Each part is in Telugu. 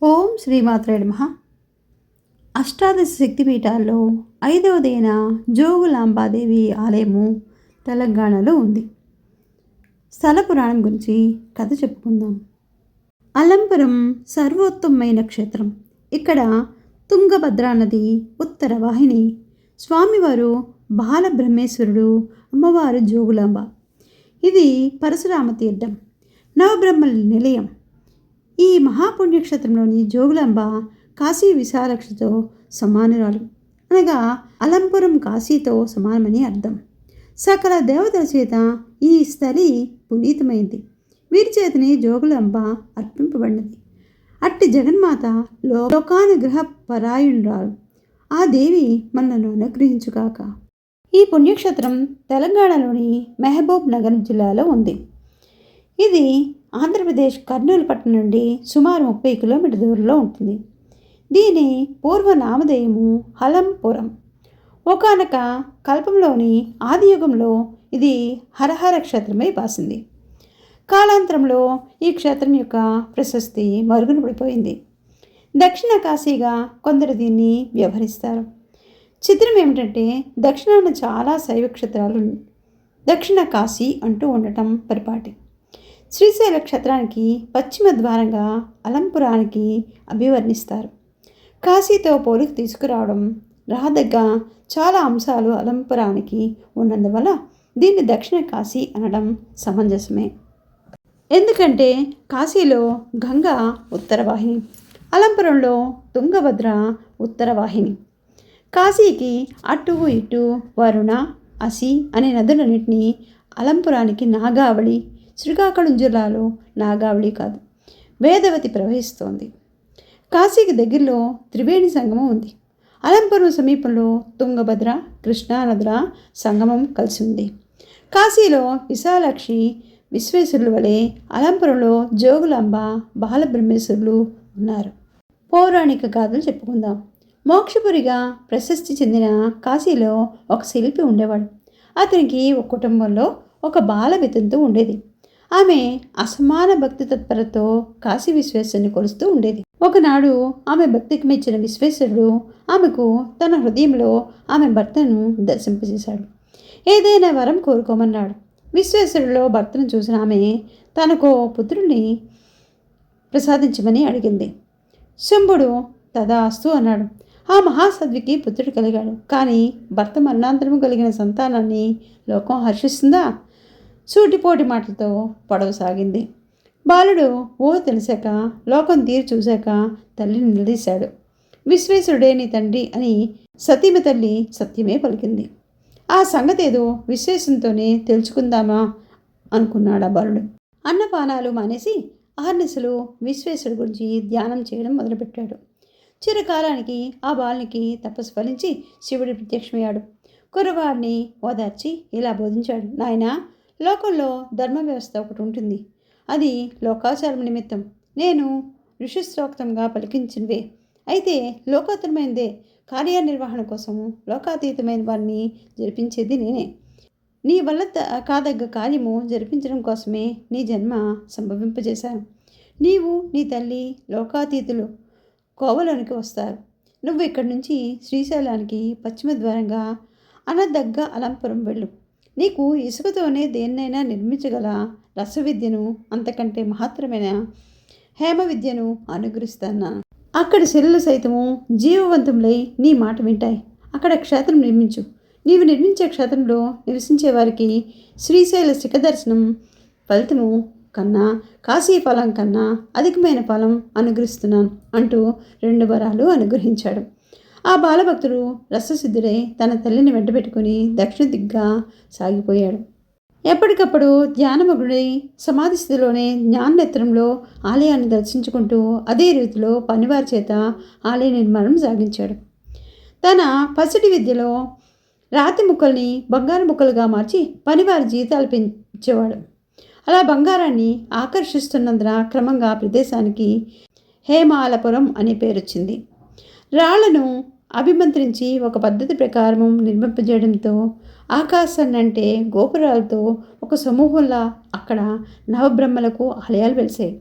ఓం శ్రీమాత్రే నమః. అష్టాదశ శక్తిపీఠాల్లో ఐదవదైన జోగులాంబాదేవి ఆలయము తెలంగాణలో ఉంది. స్థల పురాణం గురించి కథ చెప్పుకుందాం. అలంపురం సర్వోత్తమైన క్షేత్రం. ఇక్కడ తుంగభద్రా నది ఉత్తర వాహిని. స్వామివారు బాలబ్రహ్మేశ్వరుడు, అమ్మవారు జోగులాంబ. ఇది పరశురామ తీర్థం, నవబ్రహ్మల నిలయం. ఈ మహాపుణ్యక్షేత్రంలోని జోగులాంబ కాశీ విశాలక్షతో సమానురాలు, అనగా అలంపురం కాశీతో సమానమని అర్థం. సకల దేవతల చేత ఈ స్థలి పునీతమైంది. వీరి చేతనే జోగులాంబ అర్పింపబడినది. అట్టి జగన్మాత లోకానుగ్రహ పరాయణురాలు. ఆ దేవి మనను అనుగ్రహించుగాక. ఈ పుణ్యక్షేత్రం తెలంగాణలోని మహబూబ్ నగర్ జిల్లాలో ఉంది. ఇది ఆంధ్రప్రదేశ్ కర్నూలు పట్టణం నుండి సుమారు 30 కిలోమీటర్ దూరంలో ఉంటుంది. దీని పూర్వ నామధేయము అలంపురం. ఒకానొక కల్పంలోని ఆదియుగంలో ఇది హరహర క్షేత్రమై భాసింది. కాలాంతరంలో ఈ క్షేత్రం యొక్క ప్రశస్తి మరుగున పడిపోయింది. దక్షిణ కాశీగా కొందరు దీన్ని వ్యవహరిస్తారు. చిత్రం ఏమిటంటే, దక్షిణాన చాలా శైవ క్షేత్రాలు దక్షిణ కాశీ అంటూ ఉండటం పరిపాటి. శ్రీశైల క్షేత్రానికి పశ్చిమ ద్వారంగా అలంపురానికి అభివర్ణిస్తారు. కాశీతో పోలిక తీసుకురావడం రాదగ్గ చాలా అంశాలు అలంపురానికి ఉన్నందువల్ల దీన్ని దక్షిణ కాశీ అనడం సమంజసమే. ఎందుకంటే కాశీలో గంగా ఉత్తరవాహిని, అలంపురంలో తుంగభద్ర ఉత్తరవాహిని. కాశీకి అటు ఇటు వరుణ, అసి అనే నదులన్నింటినీ, అలంపురానికి నాగావళి, శ్రీకాకుళం జిల్లాలో నాగావళి కాదు, వేదవతి ప్రవహిస్తోంది. కాశీకి దగ్గరలో త్రివేణి సంగమం ఉంది. అలంపురం సమీపంలో తుంగభద్ర, కృష్ణా నదుల సంగమం కలిసి ఉంది. కాశీలో విశాలాక్షి, విశ్వేశ్వరుల వలె అలంపురంలో జోగులాంబ, బాలబ్రహ్మేశ్వరులు ఉన్నారు. పౌరాణిక గాథలు చెప్పుకుందాం. మోక్షపురిగా ప్రశస్తి చెందిన కాశీలో ఒక శిల్పి ఉండేవాడు. అతనికి ఒక కుటుంబంలో ఒక బాల వితంతు ఉండేది. ఆమె అసమాన భక్తి తత్పరతో కాశీ విశ్వేశ్వరుని కొలుస్తూ ఉండేది. ఒకనాడు ఆమె భక్తికి మెచ్చిన విశ్వేశ్వరుడు ఆమెకు తన హృదయంలో ఆమె భర్తను దర్శింపజేశాడు. ఏదైనా వరం కోరుకోమన్నాడు. విశ్వేశ్వరుడిలో భర్తను చూసిన ఆమె తనకు పుత్రుడిని ప్రసాదించమని అడిగింది. శంభుడు తదాస్తు అన్నాడు. ఆ మహాసద్వికి పుత్రుడు కలిగాడు. కానీ భర్త మరణాంతరము కలిగిన సంతానాన్ని లోకం హర్షిస్తుందా? సూటిపోటి మాటలతో పొడవసాగింది. బాలుడు తెలిసాక, లోకం తీరు చూశాక తల్లిని నిలదీశాడు. విశ్వేశ్వరుడే నీ తండ్రి అని సతీమ తల్లి సత్యమే పలికింది. ఆ సంగతి ఏదో విశ్వేశ్వరునితోనే తెలుసుకుందామా అనుకున్నాడు ఆ బాలుడు. అన్నపానాలు మానేసి అహర్నిశలు విశ్వేశ్వరుడి గురించి ధ్యానం చేయడం మొదలుపెట్టాడు. చిరకాలానికి ఆ బాలునికి తపస్సు ఫలించి శివుడి ప్రత్యక్షమయ్యాడు. కుర్రవాడిని ఓదార్చి ఇలా బోధించాడు. నాయనా, లోకంలో ధర్మ వ్యవస్థ ఒకటి ఉంటుంది. అది లోకాచారం నిమిత్తం నేను ఋషిశ్రోక్తంగా పలికించినవే. అయితే లోకోత్తరమైనదే కార్యనిర్వహణ కోసము లోకాతీతమైన వారిని జరిపించేది నేనే. నీ వల్ల కాదగ్గ కార్యము జరిపించడం కోసమే నీ జన్మ సంభవింపజేశాను. నీవు నీ తల్లి లోకాతీతులు కోవలోనికి వస్తారు. నువ్వు ఇక్కడి నుంచి శ్రీశైలానికి పశ్చిమ ద్వారంగా అనదగ్గ అలంపురం వెళ్ళు. నీకు ఇసుకతోనే దేన్నైనా నిర్మించగల రసవిద్యను, అంతకంటే మహత్తరమైన హేమ విద్యను అనుగ్రహిస్తాను. అక్కడి శిలలు సైతము జీవవంతములై నీ మాట వింటాయి. అక్కడ క్షేత్రం నిర్మించు. నీవు నిర్మించే క్షేత్రంలో నివసించే వారికి శ్రీశైల శిఖదర్శనం ఫలితము కన్నా, కాశీ ఫలం కన్నా అధికమైన ఫలం అనుగ్రహిస్తున్నాను అంటూ 2 వరాలు అనుగ్రహించాడు. ఆ బాలభక్తుడు రససిద్ధుడై తన తల్లిని వెంటబెట్టుకుని దక్షిణ దిగ్గా సాగిపోయాడు. ఎప్పటికప్పుడు ధ్యానమగ్నుడై సమాధి స్థితిలోనే జ్ఞాననేత్రంలో ఆలయాన్ని దర్శించుకుంటూ అదే రీతిలో పనివారి చేత ఆలయ నిర్మాణం సాగించాడు. తన పసిడి విద్యలో రాతి ముక్కల్ని బంగారు ముక్కలుగా మార్చి పనివారి జీతాలు పెంచేవాడు. అలా బంగారాన్ని ఆకర్షిస్తున్నందున క్రమంగా ప్రదేశానికి హేమాలపురం అనే పేరొచ్చింది. రాళ్లను అభిమంత్రించి ఒక పద్ధతి ప్రకారం నిర్మింపజేయడంతో ఆకాశాన్నంటే గోపురాలతో ఒక సమూహంలా అక్కడ నవబ్రహ్మలకు ఆలయాలు వెలిసాయి.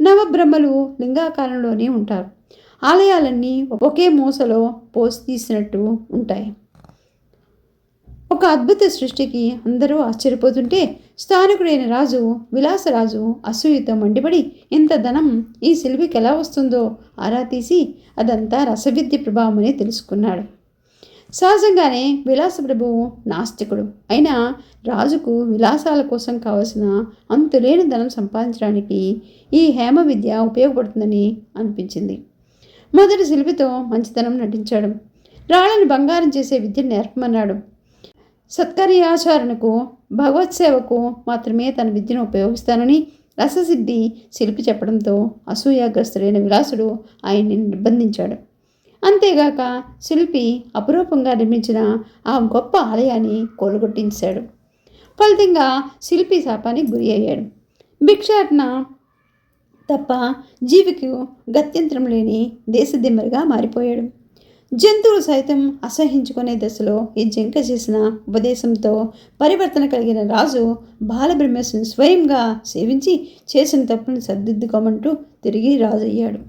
నవబ్రహ్మలు లింగాకారంలోనే ఉంటారు. ఆలయాలన్నీ ఒకే మూసలో పోసి తీసినట్టు ఉంటాయి. ఒక అద్భుత సృష్టికి అందరూ ఆశ్చర్యపోతుంటే స్థానికుడైన రాజు విలాసరాజు అసూయతో మండిపడి ఇంత ధనం ఈ శిల్పికి ఎలా వస్తుందో ఆరా తీసి అదంతా రసవిద్య ప్రభావమని తెలుసుకున్నాడు. సహజంగానే విలాస ప్రభువు నాస్తికుడు అయినా రాజుకు విలాసాల కోసం కావలసిన అంతులేని ధనం సంపాదించడానికి ఈ హేమ విద్య ఉపయోగపడుతుందని అనిపించింది. మొదటి శిల్పితో మంచితనం నటించాడు. రాళ్ళను బంగారం చేసే విద్యను నేర్పమన్నాడు. సత్కార్యాచరణకు భగవత్ సేవకు మాత్రమే తన విద్యను ఉపయోగిస్తానని రససిద్ధి శిల్పి చెప్పడంతో అసూయాగ్రస్తుడైన విలాసుడు ఆయన్ని నిర్బంధించాడు. అంతేగాక శిల్పి అపురూపంగా నిర్మించిన ఆ గొప్ప ఆలయాన్ని కూలగొట్టించాడు. ఫలితంగా శిల్పి శాపానికి గురి అయ్యాడు. భిక్షాటన తప్ప జీవికి గత్యంతరం లేని దేశదిమ్మరిగా మారిపోయాడు. జంతువులు సైతం అసహించుకునే దశలో ఈ జింక చేసిన ఉపదేశంతో పరివర్తన కలిగిన రాజు బాలబ్రహ్మేశ్వరుని స్వయంగా సేవించి చేసిన తప్పును సరిదిద్దుకోమంటూ తిరిగి రాజు అయ్యాడు.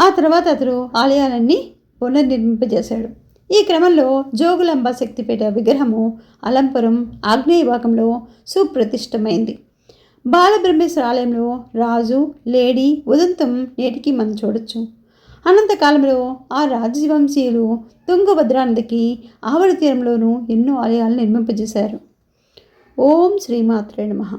ఆ తర్వాత అతడు ఆలయాలన్నీ పునర్నిర్మింపజేశాడు. ఈ క్రమంలో జోగులాంబ శక్తిపీఠ విగ్రహము అలంపురం ఆగ్నేయ భాగంలో సుప్రతిష్టమైంది. బాలబ్రహ్మేశ్వర ఆలయంలో రాజు లేడీ ఉదంతం నేటికి మనం చూడొచ్చు. అనంతకాలంలో ఆ రాజవంశీయులు తుంగభద్రా నదికి ఆవరి తీరంలోనూ ఎన్నో ఆలయాలను నిర్మింపజేశారు. ఓం శ్రీమాత్రే నమః.